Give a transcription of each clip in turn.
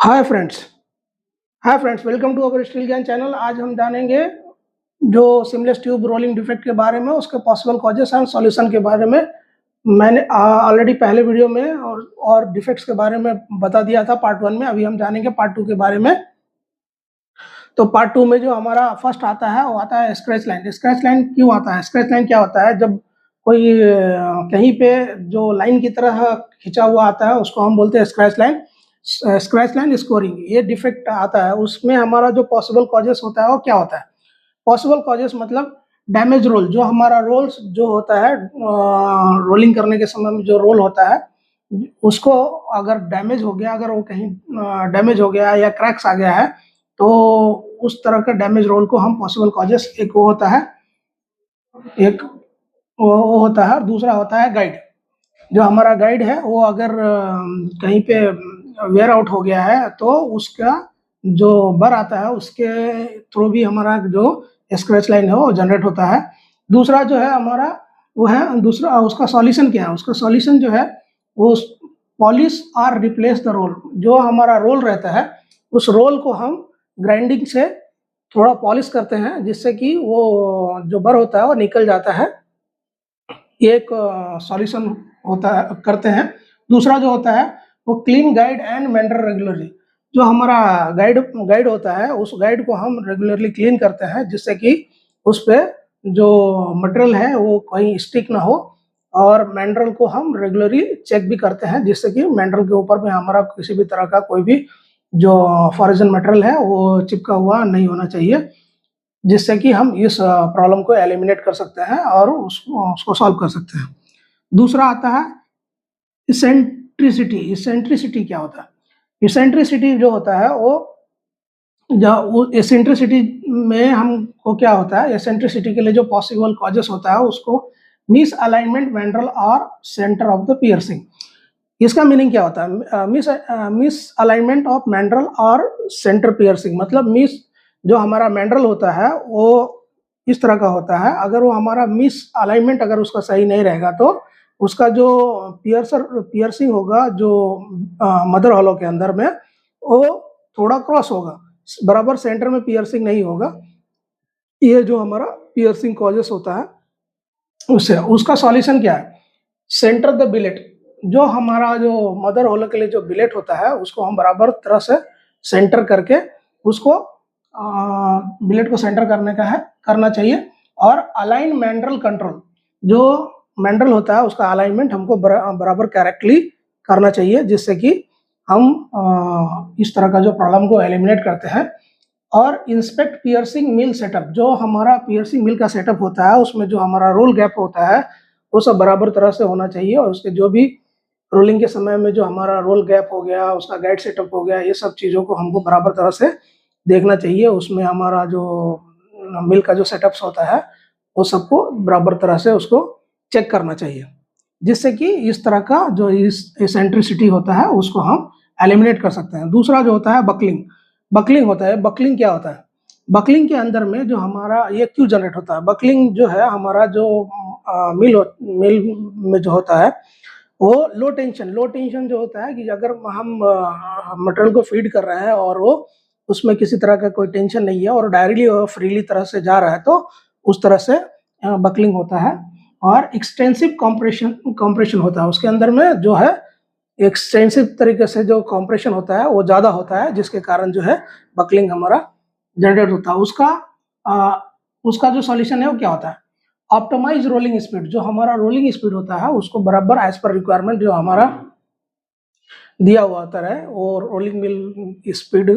Hi friends hi friends welcome to our steel Gyan channel. आज हम जानेंगे जो सीमलेस ट्यूब रोलिंग डिफेक्ट के बारे में, उसके पॉसिबल कॉजेस एंड सॉल्यूशन के बारे में। मैंने ऑलरेडी पहले वीडियो में और डिफेक्ट्स के बारे में बता दिया था पार्ट 1 में। अभी हम जानेंगे पार्ट 2 के बारे में। तो पार्ट 2 में जो हमारा फर्स्ट आता है वो आता है स्क्रैच लाइन। स्क्रैच लाइन क्यों आता है? स्क्रैच लाइन क्या होता है? जब कोई कहीं पे जो लाइन की तरह खिंचा हुआ आता है उसको हम बोलते हैं scratch line. Scratch line scoring ये डिफेक्ट आता है, उसमें हमारा जो पॉसिबल कॉजेस होता है वो क्या होता है? पॉसिबल कॉजेस मतलब डैमेज रोल। जो हमारा रोल्स जो होता है रोलिंग करने के समय में जो रोल होता है उसको अगर डैमेज हो गया, अगर वो कहीं डैमेज हो गया या क्रैक्स आ गया है तो उस तरह का डैमेज रोल को हम पॉसिबल कॉजेस, एक वो होता है, एक वो होता है, दूसरा होता है गाइड। जो हमारा गाइड है वो अगर कहीं पे वेयर आउट हो गया है तो उसका जो बर आता है उसके थ्रू भी हमारा जो स्क्रैच लाइन है वो जनरेट होता है। दूसरा जो है हमारा वो है, दूसरा उसका सॉल्यूशन क्या है? उसका सॉल्यूशन जो है वो पॉलिश और रिप्लेस द रोल। जो हमारा रोल रहता है उस रोल को हम ग्राइंडिंग से थोड़ा पॉलिश करते हैं जिससे कि वो जो बर होता है वो निकल जाता है। ये एक सॉल्यूशन होता है, करते हैं। दूसरा जो होता है वो clean guide and maintain regularly. जो हमारा गाइड गाइड होता है उस गाइड को हम रेगुलरली क्लीन करते हैं जिससे कि उस पे जो मटेरियल है वो कहीं स्टिक ना हो। और मैंड्रल को हम रेगुलरली चेक भी करते हैं जिससे कि मैंड्रल के ऊपर में हमारा किसी भी तरह का कोई भी जो फॉरेजन मटेरियल है वो चिपका हुआ नहीं होना चाहिए, जिससे कि हम इस प्रॉब्लम को एलिमिनेट कर सकते हैं और उसको सॉल्व कर सकते हैं। दूसरा आता है इसेंट्रिसिटी। इसेंट्रिसिटी क्या होता है? इसेंट्रिसिटी जो होता है वो इसेंट्रिसिटी में हमको क्या होता है, इसेंट्रिसिटी के लिए जो पॉसिबल कॉजेस होता है उसको मिस अलाइनमेंट वेंट्रल और सेंटर ऑफ द पियर्सिंग। इसका मीनिंग क्या होता है? मिस अलाइनमेंट ऑफ मैंड्रल और सेंटर पियर्सिंग मतलब मिस, जो हमारा मैंड्रल होता है वो इस तरह का होता है, अगर वो हमारा मिस अलाइनमेंट अगर उसका सही नहीं रहेगा तो उसका जो पियर्सिंग होगा जो मदर हॉलो के अंदर में वो थोड़ा क्रॉस होगा, बराबर सेंटर में पियर्सिंग नहीं होगा। ये जो हमारा पियर्सिंग कॉजेस होता है उससे, उसका सॉल्यूशन क्या है? Center the billet. जो हमारा जो मदर होलो के लिए जो बिलेट होता है उसको हम बराबर तरह से सेंटर करके उसको बिलेट को सेंटर करने का है, करना चाहिए। और अलाइन मैंड्रल कंट्रोल, जो मैंड्रल होता है उसका अलाइनमेंट हमको बराबर करेक्टली करना चाहिए जिससे कि हम इस तरह का जो प्रॉब्लम को एलिमिनेट करते हैं। और इंस्पेक्ट पियर्सिंग मिल सेटअप। जो हमारा पियर्सिंग मिल का सेटअप होता है उसमें जो हमारा रोल गैप होता है वो सब बराबर तरह से होना चाहिए, और उसके जो भी रोलिंग के समय में जो हमारा रोल गैप हो गया, उसका गाइड सेटअप हो गया, ये सब चीज़ों को हमको बराबर तरह से देखना चाहिए। उसमें हमारा जो मिल का जो सेटअप्स होता है वो सबको बराबर तरह से उसको चेक करना चाहिए, जिससे कि इस तरह का जो इसेंट्रिसिटी होता है उसको हम एलिमिनेट कर सकते हैं। दूसरा जो होता है बकलिंग। बकलिंग होता है। बकलिंग क्या होता है? बकलिंग के अंदर में जो हमारा ये क्यों जनरेट होता है? बकलिंग जो है हमारा जो मिल में जो होता है वो लो टेंशन जो होता है कि अगर हम मटेरियल को फीड कर रहे हैं और वो उसमें किसी तरह का कोई टेंशन नहीं है और डायरेक्टली फ्रीली तरह से जा रहा है तो उस तरह से बकलिंग होता है। और एक्सटेंसिव कॉम्प्रेशन होता है। उसके अंदर में जो है एक्सटेंसिव तरीके से जो कॉम्प्रेशन होता है वो ज़्यादा होता है जिसके कारण जो है बकलिंग हमारा जनरेट होता है। उसका जो सॉल्यूशन है वो क्या होता है? Optimise rolling speed. जो हमारा रोलिंग स्पीड होता है उसको बराबर एज पर रिक्वायरमेंट जो हमारा दिया हुआ होता है वो रोलिंग मिल स्पीड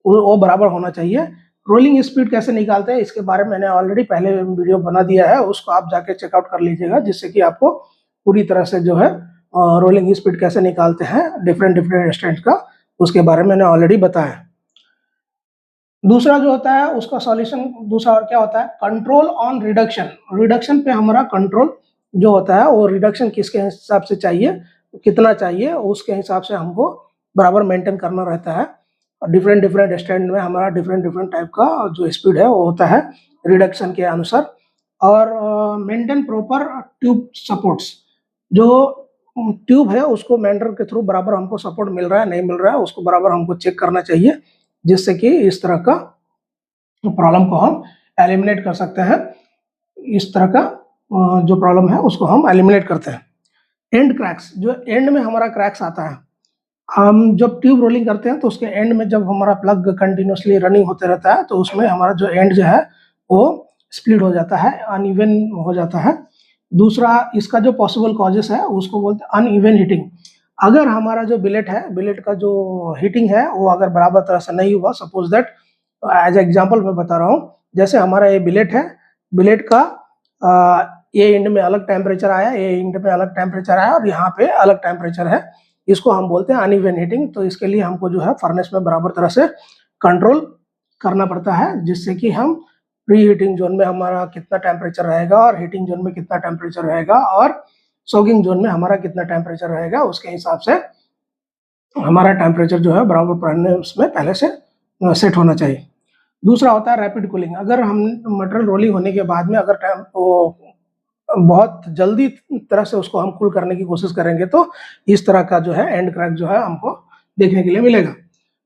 वो बराबर होना चाहिए। रोलिंग स्पीड कैसे निकालते हैं इसके बारे में मैंने ऑलरेडी पहले वीडियो बना दिया है, उसको आप जाके चेकआउट कर लीजिएगा जिससे कि आपको पूरी तरह से जो है रोलिंग स्पीड कैसे निकालते हैं डिफरेंट स्टैंड का, उसके बारे में मैंने ऑलरेडी बताया। दूसरा जो होता है उसका सॉल्यूशन दूसरा और क्या होता है? Control on reduction. रिडक्शन पे हमारा कंट्रोल जो होता है वो रिडक्शन किसके हिसाब से चाहिए, कितना चाहिए, उसके हिसाब से हमको बराबर मेंटेन करना रहता है। डिफरेंट स्टैंड में हमारा डिफरेंट टाइप का जो स्पीड है वो होता है रिडक्शन के अनुसार। और मेंटेन प्रॉपर ट्यूब सपोर्ट्स। जो ट्यूब है उसको मेंडर के थ्रू बराबर हमको सपोर्ट मिल रहा है नहीं मिल रहा है, उसको बराबर हमको चेक करना चाहिए, जिससे कि इस तरह का प्रॉब्लम को हम एलिमिनेट कर सकते हैं। इस तरह का जो प्रॉब्लम है उसको हम एलिमिनेट करते हैं। एंड क्रैक्स, जो एंड में हमारा क्रैक्स आता है, हम जब ट्यूब रोलिंग करते हैं तो उसके एंड में जब हमारा प्लग कंटिन्यूअसली रनिंग होते रहता है तो उसमें हमारा जो एंड जो है वो स्प्लिट हो जाता है, अनइवन हो जाता है। दूसरा इसका जो पॉसिबल कॉजेस है उसको बोलते हैं अनइवन हीटिंग। अगर हमारा जो बिलेट है, बिलेट का जो हीटिंग है वो अगर बराबर तरह से नहीं हुआ, सपोज दैट एज एग्जांपल मैं बता रहा हूँ, जैसे हमारा ये बिलेट है, बिलेट का ये एंड में अलग टेम्परेचर आया, ये एंड में अलग टेम्परेचर आया और यहाँ पे अलग टेम्परेचर है, इसको हम बोलते हैं अनइवन हीटिंग। तो इसके लिए हमको जो है फर्नेस में बराबर तरह से कंट्रोल करना पड़ता है, जिससे कि हम प्री हीटिंग जोन में हमारा कितना टेम्परेचर रहेगा और हीटिंग जोन में कितना टेम्परेचर रहेगा और सोगिंग जोन में हमारा कितना टेम्परेचर रहेगा, उसके हिसाब से हमारा टेम्परेचर जो है बराबर फर्नेस में पहले से सेट होना चाहिए। दूसरा होता है रैपिड कूलिंग। अगर हम मटेरियल रोलिंग होने के बाद में अगर वो बहुत जल्दी तरह से उसको हम कूल करने की कोशिश करेंगे तो इस तरह का जो है एंड क्रैक जो है हमको देखने के लिए मिलेगा।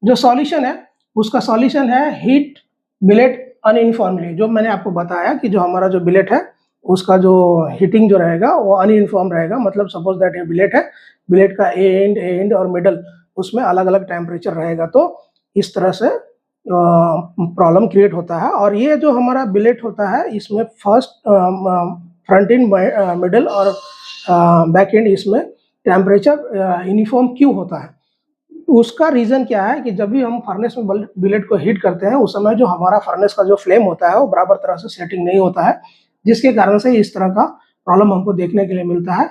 जो सॉल्यूशन है उसका सॉल्यूशन है हीट बिलेट अनइनफॉर्मली। जो मैंने आपको बताया कि जो हमारा जो बिलेट है उसका जो हीटिंग जो रहेगा वो अनइनफॉर्म रहेगा, मतलब सपोज दैट ये बिलेट है, बिलेट का ए एंड और मिडल उसमें अलग अलग टेम्परेचर रहेगा, तो इस तरह से प्रॉब्लम क्रिएट होता है। और ये जो हमारा बिलेट होता है इसमें फर्स्ट फ्रंट एंड मिडल और बैक एंड इसमें टेम्परेचर यूनिफॉर्म क्यों होता है, उसका रीज़न क्या है कि जब भी हम फर्नेस में बिलेट को हीट करते हैं उस समय जो हमारा फर्नेस का जो फ्लेम होता है वो बराबर तरह से सेटिंग नहीं होता है, जिसके कारण से इस तरह का प्रॉब्लम हमको देखने के लिए मिलता है।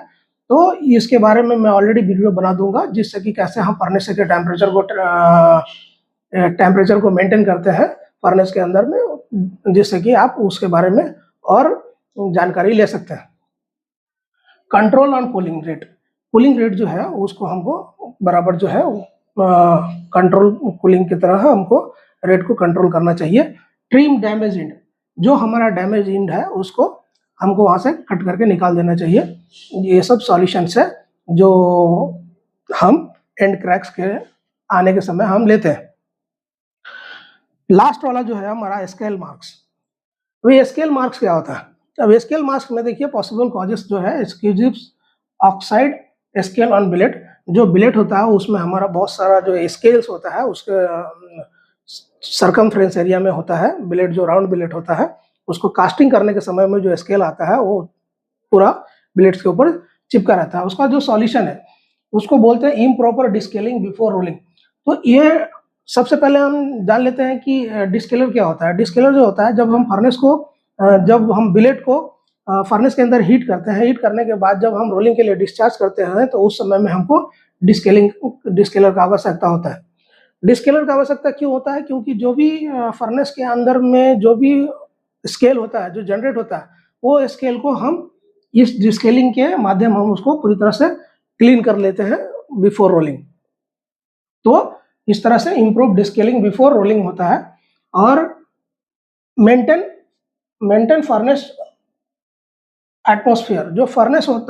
तो इसके बारे में मैं ऑलरेडी वीडियो बना दूंगा, जिससे कि कैसे हम फर्नेस के टेम्परेचर को मेंटेन करते हैं फर्नेस के अंदर में, जिससे कि आप उसके बारे में और जानकारी ले सकते हैं। कंट्रोल ऑन कूलिंग रेट जो है उसको हमको बराबर जो है कंट्रोल कूलिंग की तरह हमको रेट को कंट्रोल करना चाहिए। ट्रिम डैमेज इंड, जो हमारा डैमेज इंड है उसको हमको वहाँ से कट करके निकाल देना चाहिए। ये सब सॉल्यूशंस है जो हम एंड क्रैक्स के आने के समय हम लेते हैं। लास्ट वाला जो है हमारा स्केल मार्क्स। तो स्केल मार्क्स क्या होता है? अब स्केल मार्क्स में देखिए पॉसिबल कॉजेस जो है exclusive oxide scale on billet. जो बिलेट होता है उसमें हमारा बहुत सारा जो स्केल्स होता है उसके सरकमफ्रेंस एरिया में होता है। बिलेट जो राउंड बिलेट होता है उसको कास्टिंग करने के समय में जो स्केल आता है वो पूरा बिलेट्स के ऊपर चिपका रहता है। उसका जो सॉल्यूशन है उसको बोलते हैं इम्प्रॉपर डिस्केलिंग बिफोर रोलिंग। तो ये सबसे पहले हम जान लेते हैं कि डिस्केलर क्या होता है। डिस्केलर जो होता है जब हम फर्नेस को जब हम बिलेट को फर्नेस के अंदर हीट करते हैं, हीट करने के बाद जब हम रोलिंग के लिए डिस्चार्ज करते हैं तो उस समय में हमको डिस्केलर का आवश्यकता होता है। डिस्केलर का आवश्यकता क्यों होता है? क्योंकि जो भी फर्नेस के अंदर में जो भी स्केल होता है जो जनरेट होता है वो स्केल को हम इस डिस्केलिंग के माध्यम हम उसको पूरी तरह से क्लीन कर लेते हैं बिफोर रोलिंग। तो इस तरह से इम्प्रूव डिस्केलिंग बिफोर रोलिंग होता है। और मेंटेन फर्नेस एटमॉस्फेयर। जो फर्नेस होता है